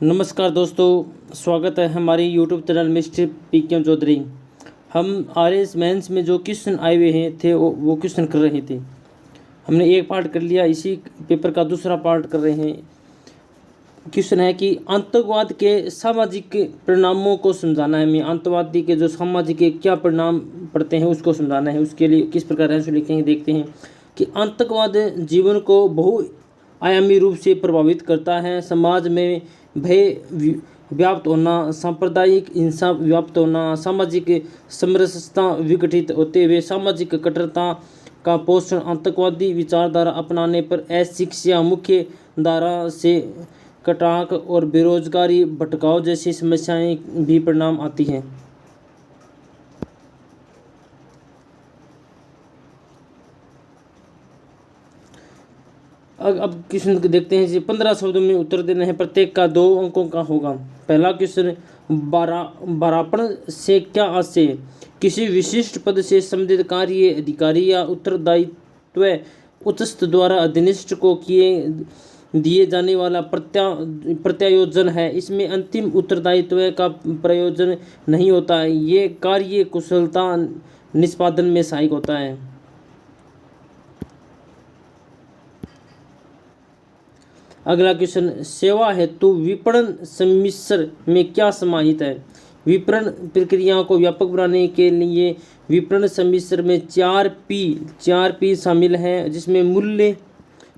नमस्कार दोस्तों, स्वागत है हमारी YouTube channel mister PK. Chaudhary. हम आर.एस. मेंस में जो क्वेश्चन आए हुए हैं थे वो क्वेश्चन कर रहे थे। हमने एक पार्ट कर लिया, इसी पेपर का दूसरा पार्ट कर रहे हैं। क्वेश्चन है कि आतंकवाद के सामाजिक परिणामों को समझाना है। हमें आतंकवादी के जो सामाजिक क्या परिणाम पड़ते हैं उसको समझाना है। उसके लिए किस प्रकार आंसर लिखेंगे देखते हैं कि आतंकवाद जीवन को बहुआयामी रूप से प्रभावित करता है। समाज में भय व्याप्त होना, सांप्रदायिक हिंसा व्याप्त होना, सामाजिक समरसता विघटित होते हुए सामाजिक कट्टरता का पोषण, आतंकवादी विचारधारा अपनाने पर अशिक्षा, मुख्य धारा से कटाव और बेरोजगारी, भटकाव जैसी समस्याएं भी परिणाम आती हैं। अब क्वेश्चन देखते हैं जी। 15 शब्दों में उत्तर देना है, प्रत्येक का 2 अंकों का होगा। पहला क्वेश्चन, बारापण से क्या आशय? किसी विशिष्ट पद से संबंधित कार्य, अधिकारी या उत्तरदायित्व उच्चस्थ द्वारा अधीनस्थ को दिए जाने वाला प्रत्यायोजन है। इसमें अंतिम उत्तरदायित्व का प्रयोजन नहीं होता है। ये कार्य कुशलता निष्पादन में सहायक होता है। अगला क्वेश्चन, सेवा हेतु विपणन सम्मिश्र में क्या समाहित है? विपणन प्रक्रिया को व्यापक बनाने के लिए विपणन सम्मिश्र में 4P शामिल हैं, जिसमें मूल्य,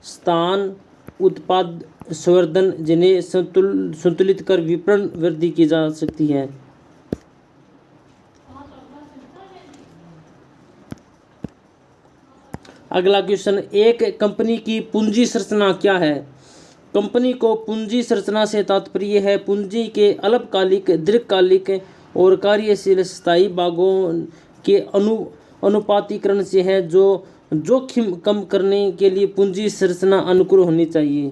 स्थान, उत्पाद, संवर्धन, जिन्हें संतुलित कर विपणन वृद्धि की जा सकती है। अगला क्वेश्चन, एक कंपनी की पूंजी संरचना क्या है? कंपनी को पूंजी संरचना से तात्पर्य है पूंजी के अल्पकालिक, दीर्घकालिक और कार्यशील स्थायी भागों के अनुपातीकरण से है, जो जोखिम कम करने के लिए पूंजी संरचना अनुकूल होनी चाहिए।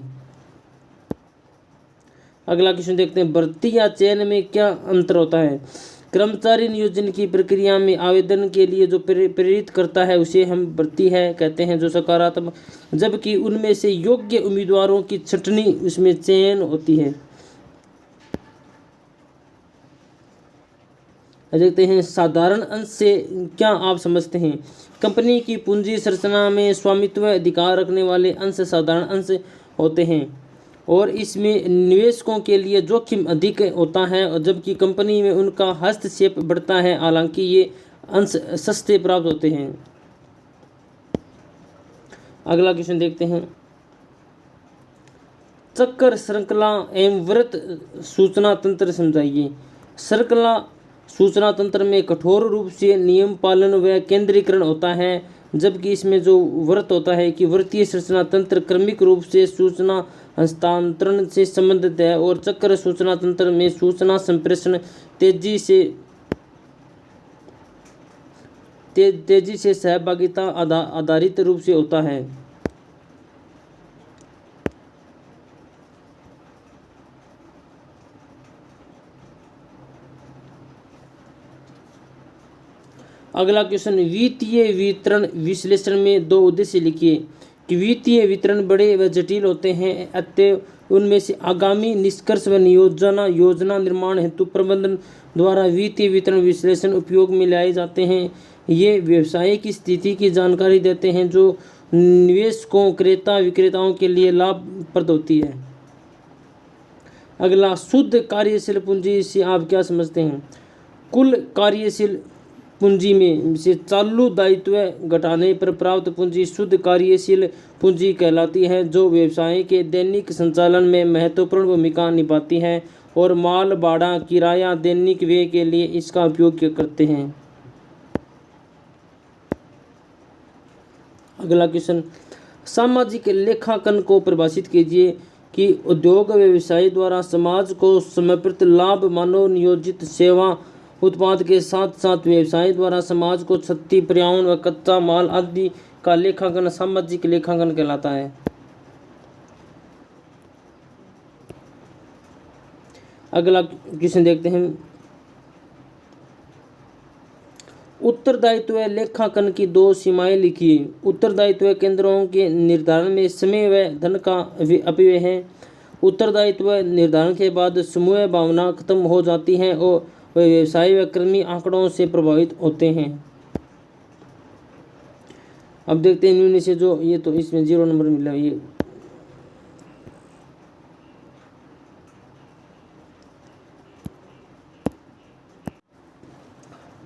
अगला क्वेश्चन देखते हैं, भर्ती या चयन में क्या अंतर होता है? कर्मचारी नियोजन की प्रक्रिया में आवेदन के लिए जो प्रेरित करता है उसे हम भर्ती है कहते हैं, जो सकारात्मक, जबकि उनमें से योग्य उम्मीदवारों की छंटनी उसमें चयन होती है। देखते हैं, साधारण अंश से क्या आप समझते हैं? कंपनी की पूंजी संरचना में स्वामित्व अधिकार रखने वाले अंश साधारण अंश होते हैं और इसमें निवेशकों के लिए जोखिम अधिक होता है, और जबकि कंपनी में उनका हस्तक्षेप बढ़ता है, हालांकि ये अंश सस्ते प्राप्त होते हैं। अगला क्वेश्चन देखते हैं, चक्र, श्रृंखला एवं वृत्त सूचना तंत्र समझाइए। श्रृंखला सूचना तंत्र में कठोर रूप से नियम पालन व केंद्रीकरण होता है, जबकि इसमें जो वृत्त होता है कि वृत्तीय सूचना तंत्र क्रमिक रूप से सूचना हस्तांतरण से संबंधित है, और चक्र सूचना तंत्र में सूचना संप्रेषण तेजी से सहभागिता आधारित रूप से होता है। अगला क्वेश्चन, वित्तीय वितरण विश्लेषण में 2 उद्देश्य लिखिए। कि वित्तीय वितरण बड़े व जटिल होते हैं, अतः उनमें से आगामी निष्कर्ष व योजना निर्माण हेतु प्रबंधन द्वारा वित्तीय वितरण विश्लेषण उपयोग में लाए जाते हैं। ये व्यवसाय की स्थिति की जानकारी देते हैं, जो निवेशकों, क्रेता विक्रेताओं के लिए लाभप्रद होती है। अगला, शुद्ध कार्यशील पूंजी से आप क्या समझते हैं? कुल कार्यशील पूंजी में से चालू दायित्व घटाने पर प्राप्त पूंजी शुद्ध कार्यशील पूंजी कहलाती है, जो व्यवसाय के दैनिक संचालन में महत्वपूर्ण भूमिका निभाती है और माल भाड़ा, किराया, दैनिक व्यय के लिए इसका उपयोग करते हैं। अगला क्वेश्चन, सामाजिक लेखांकन को परिभाषित कीजिए। कि उद्योग व्यवसाय द्वारा समाज को समर्पित लाभ, मानव नियोजित सेवा उत्पाद के साथ साथ व्यवसाय द्वारा समाज को क्षति, पर्यावरण व कच्चा माल आदि का लेखांकन सामाजिक लेखांकन कहलाता है। अगला क्वेश्चन देखते हैं, उत्तरदायित्व लेखांकन की 2 सीमाएं लिखिए। उत्तरदायित्व केंद्रों के निर्धारण में समय व धन का अपव्यय है। उत्तरदायित्व निर्धारण के बाद समूह भावना खत्म हो जाती है और वे व्यवसाय व कर्मी आंकड़ों से प्रभावित होते हैं। अब देखते हैं इनमें से जो ये तो इसमें 0 नंबर मिला ये।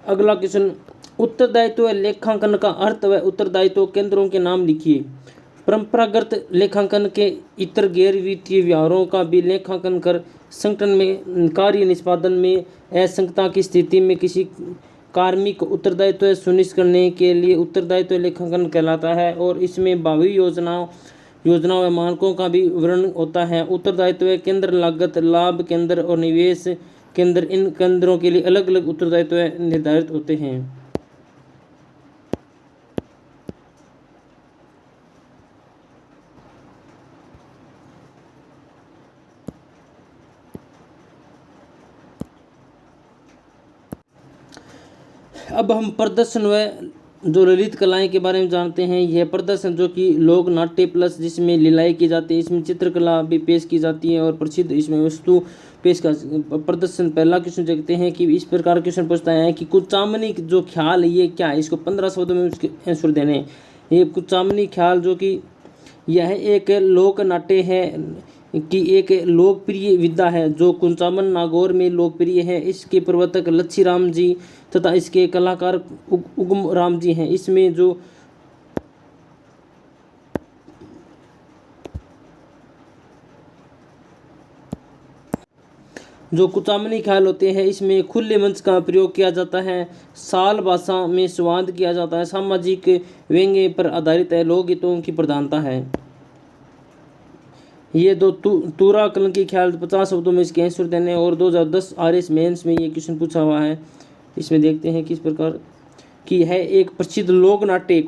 अगला क्वेश्चन, उत्तरदायित्व लेखांकन का अर्थ व उत्तरदायित्व केंद्रों के नाम लिखिए। परंपरागत लेखांकन के इतर गैर वित्तीय व्यवहारों का भी लेखांकन कर संगठन में कार्य निष्पादन में असंगतता की स्थिति में किसी कार्मिक उत्तरदायित्व सुनिश्चित करने के लिए उत्तरदायित्व लेखांकन कहलाता है और इसमें भावी योजनाओं व मानकों का भी विवरण होता है। उत्तरदायित्व केंद्र, लागत, लाभ केंद्र और निवेश केंद्र, इन केंद्रों के लिए अलग अलग उत्तरदायित्व निर्धारित होते हैं। अब हम प्रदर्शन व जो ललित कलाएं के बारे में जानते हैं। यह प्रदर्शन जो कि लोक नाट्य प्लस जिसमें लीलाएं की जाती है, इसमें चित्रकला भी पेश की जाती है और प्रसिद्ध इसमें वस्तु पेश का प्रदर्शन। पहला क्वेश्चन देखते हैं कि इस प्रकार क्वेश्चन पूछता है कि कुचामनी जो ख्याल ये क्या है, इसको 15 शब्दों में उसके आंसर देने। ये कुचामनी ख्याल जो कि यह एक लोक नाट्य है कि एक लोकप्रिय विधा है जो कुचामन नागौर में लोकप्रिय है। इसके प्रवर्तक लच्छी राम जी तथा इसके कलाकार उगम राम जी हैं। इसमें जो कुचामनी ख्याल होते हैं इसमें खुले मंच का प्रयोग किया जाता है, साल भाषा में संवाद किया जाता है, सामाजिक व्यंग्य पर आधारित है, लोकगीतों की प्रधानता है। ये दो तूरा कलन की ख्याल 50 शब्दों में इसके आंसर देने और 2010 RS मेंस में ये क्वेश्चन पूछा हुआ है। इसमें देखते हैं किस प्रकार की है। एक प्रसिद्ध लोक नाट्य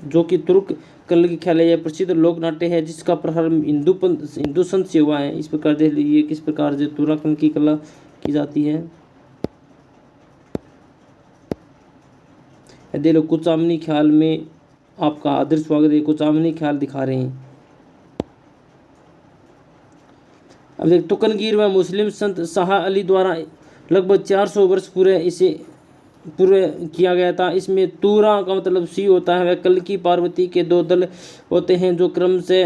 जो कि तुर्क कलन की ख्याल है। यह प्रसिद्ध लोक नाट्य है जिसका प्रारंभ हिंदू संत से हुआ है। इस प्रकार देख लीजिए किस प्रकार से तूरा कलन की कला की जाती है। देख लो कुचामनी ख्याल में आपका आदर स्वागत है। कुचामनी ख्याल दिखा रहे हैं। अब एक तुकनगीर व मुस्लिम संत शाह अली द्वारा लगभग 400 वर्ष पूरे किया गया था। इसमें तूरा का मतलब सी होता है। वह कल की पार्वती के 2 दल होते हैं जो क्रम से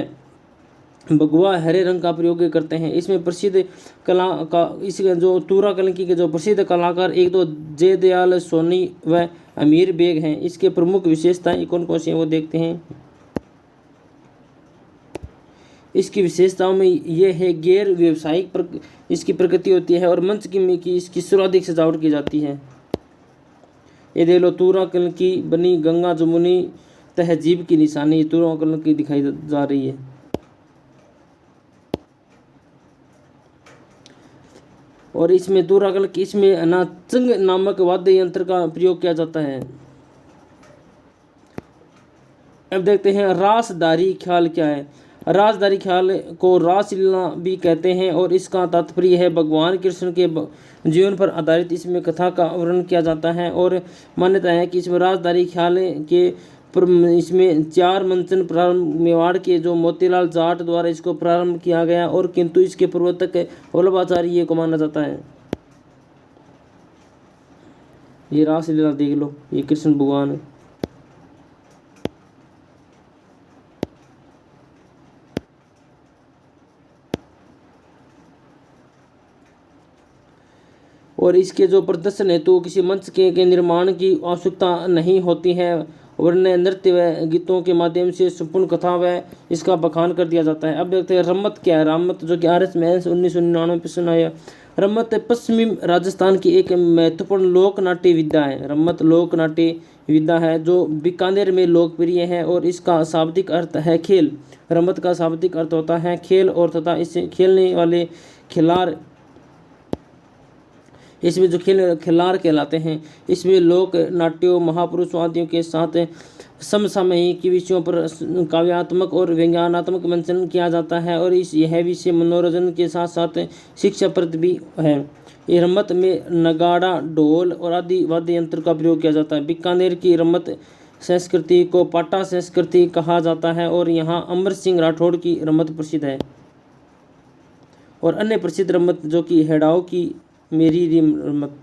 भगवा हरे रंग का प्रयोग करते हैं। इसमें प्रसिद्ध कला का इस जो तूरा कलंकी के जो प्रसिद्ध कलाकार एक तो जयदयाल सोनी व अमीर बेग हैं। इसके प्रमुख विशेषताएं कौन कौन सी हैं वो देखते हैं। इसकी विशेषताओं में यह है गैर व्यवसायिक इसकी प्रकृति होती है और मंच की इसकी सर्वाधिक सजावट की जाती है। ये देख लो तूरा कलन की बनी गंगा जमुनी तहजीब की निशानी तूरा कलन की दिखाई जा रही है। और इसमें तूरा कलन की इसमें नाचंग नामक वाद्य यंत्र का प्रयोग किया जाता है। अब देखते हैं रासदारी ख्याल क्या है। रासदारी ख्याल को रासलीला भी कहते हैं और इसका तात्पर्य है भगवान कृष्ण के जीवन पर आधारित इसमें कथा का वर्णन किया जाता है। और मान्यता है कि इसमें रासदारी ख्याल के इसमें 4 मंचन प्रारंभ मेवाड़ के जो मोतीलाल जाट द्वारा इसको प्रारंभ किया गया और किंतु इसके प्रवर्तक वल्लभाचार्य को माना जाता है। ये रासलीला देख लो, ये कृष्ण भगवान और इसके जो प्रदर्शन है तो किसी मंच के निर्माण की आवश्यकता नहीं होती है वरना नृत्य व गीतों के माध्यम से संपूर्ण कथा व इसका बखान कर दिया जाता है। अब देखते हैं रम्मत क्या है। रम्मत जो कि RS मेंस 1999 में सुनाया। रम्मत पश्चिमी राजस्थान की एक महत्वपूर्ण लोक नाट्य विधा है। रम्मत लोक नाट्य विधा है जो बीकानेर में लोकप्रिय है और इसका शाब्दिक अर्थ है खेल। रम्मत का शाब्दिक अर्थ होता है खेल और तथा इसे खेलने वाले खिलाड़ इसमें जो खिलाड़ कहलाते हैं। इसमें लोक नाट्यों महापुरुष वादियों के साथ समसामयिक विषयों पर काव्यात्मक और व्यंग्यात्मक मंचन किया जाता है और यह विषय मनोरंजन के साथ साथ शिक्षाप्रद भी है। ये रम्मत में नगाड़ा, ढोल और आदि वाद्य यंत्र का प्रयोग किया जाता है। बीकानेर की रम्मत संस्कृति को पाटा संस्कृति कहा जाता है और यहाँ अमर सिंह राठौड़ की रम्मत प्रसिद्ध है। और अन्य प्रसिद्ध रमत जो कि हेडाओ की मेरी रमत,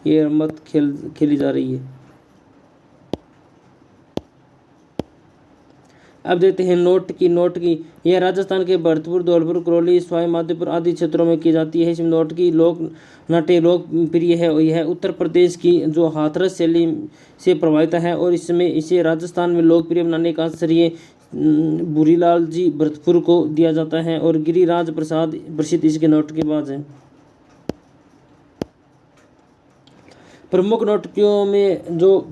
ये रमत खेली जा रही है। अब देखते हैं नोट की यह राजस्थान के भरतपुर, धौलपुर, करौली, सवाई माधोपुर आदि क्षेत्रों में की जाती है। इसमें नोट की लोक नाट्य लोकप्रिय है। यह उत्तर प्रदेश की जो हाथरस शैली से प्रभावित है और इसमें इसे राजस्थान में लोकप्रिय बनाने का श्रेय भूरीलाल जी भरतपुर को दिया जाता है और गिरिराज प्रसाद प्रसिद्ध इसके नौटंकीबाज हैं। प्रमुख नौटंकियों में जो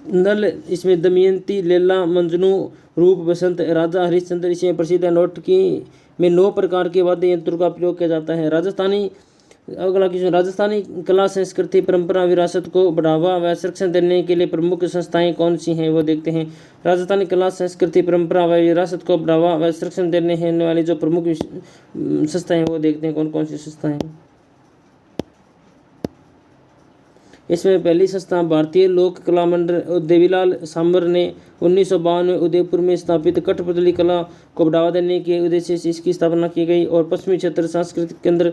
नल, इसमें दमयंती, लैला, मंजनू, रूप, बसंत, राजा हरिश्चंद्र इसमें प्रसिद्ध है। नौटंकी में 9 प्रकार के वाद्य यंत्रों का प्रयोग किया जाता है। अगला क्वेश्चन, राजस्थानी कला संस्कृति परंपरा विरासत को बढ़ावा व संरक्षण देने के लिए प्रमुख संस्थाएं कौन सी हैं, वो देखते हैं। राजस्थानी कला संस्कृति परंपरा व विरासत को बढ़ावा व संरक्षण देने वाली जो प्रमुख संस्थाएं वो देखते हैं कौन कौन सी संस्थाएं। इसमें पहली संस्था भारतीय लोक कला मंडल देवीलाल साम्बर ने 1952 में उदयपुर में स्थापित कठपुतली कला को बढ़ावा देने के उद्देश्य से इसकी स्थापना की गई और पश्चिमी क्षेत्र सांस्कृतिक केंद्र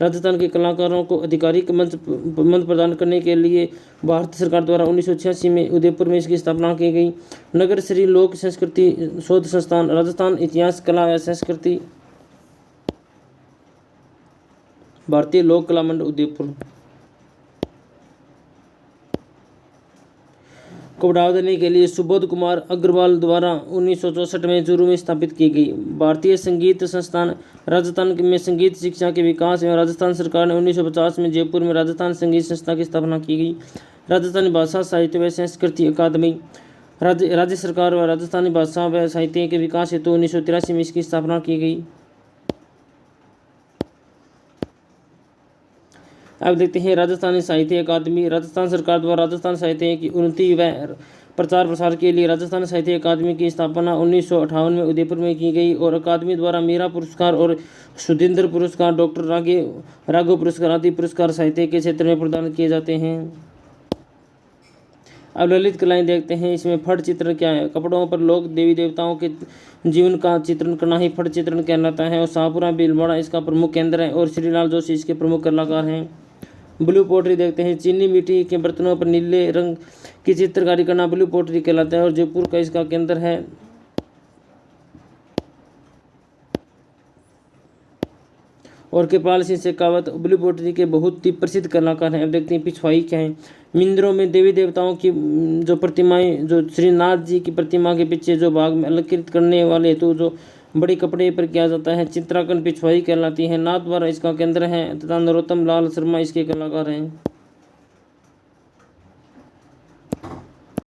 राजस्थान के कलाकारों को आधिकारिक मंच प्रदान करने के लिए भारत सरकार द्वारा 1986 में उदयपुर में इसकी स्थापना की गई। नगर श्री लोक संस्कृति शोध संस्थान राजस्थान इतिहास कला व संस्कृति भारतीय लोक कला मंडल उदयपुर को बढ़ावा देने के लिए सुबोध कुमार अग्रवाल द्वारा 1964 में चूरू में स्थापित की गई। भारतीय संगीत संस्थान राजस्थान में संगीत शिक्षा के विकास एवं राजस्थान सरकार ने 1950 में जयपुर में राजस्थान संगीत संस्था की स्थापना की गई। राजस्थानी भाषा साहित्य व संस्कृति अकादमी राज्य सरकार व राजस्थानी भाषा व साहित्य के विकास हेतु 1983 में इसकी स्थापना की गई। अब देखते हैं राजस्थानी साहित्य अकादमी राजस्थान सरकार द्वारा राजस्थान साहित्य की उन्नति व प्रचार प्रसार के लिए राजस्थान साहित्य अकादमी की स्थापना 1958 में उदयपुर में की गई और अकादमी द्वारा मीरा पुरस्कार और सुधींद्र पुरस्कार, डॉक्टर राघव पुरस्कार आदि पुरस्कार साहित्य के क्षेत्र में प्रदान किए जाते हैं। अब ललित कलाएं देखते हैं। इसमें फट चित्रण क्या है? कपड़ों पर लोग देवी देवताओं के जीवन का चित्रण करना ही फट चित्रण कहलाता है और शाहपुरा भीलवाड़ा इसका प्रमुख केंद्र है और श्रीलाल जोशी इसके प्रमुख कलाकार हैं। ब्लू पोट्री देखते हैं। चीनी मिट्टी के बर्तनों पर नीले रंग की चित्रकारी करना ब्लू पोट्री कहलाता है और जयपुर का इसका केंद्र है। और कृपाल सिंह शेखावत ब्लू पोट्री के बहुत ही प्रसिद्ध कलाकार हैं। अब देखते हैं पिछवाई क्या है। मंदिरों में देवी देवताओं की जो प्रतिमाएं, जो श्रीनाथ जी की प्रतिमा के पीछे जो भाग में अलंकृत करने वाले हेतु जो बड़े कपड़े पर किया जाता है, चित्रांकन पिछवाई कहलाती है। नाथ द्वारा इसका केंद्र है तथा नरोत्तम लाल शर्मा इसके कलाकार हैं।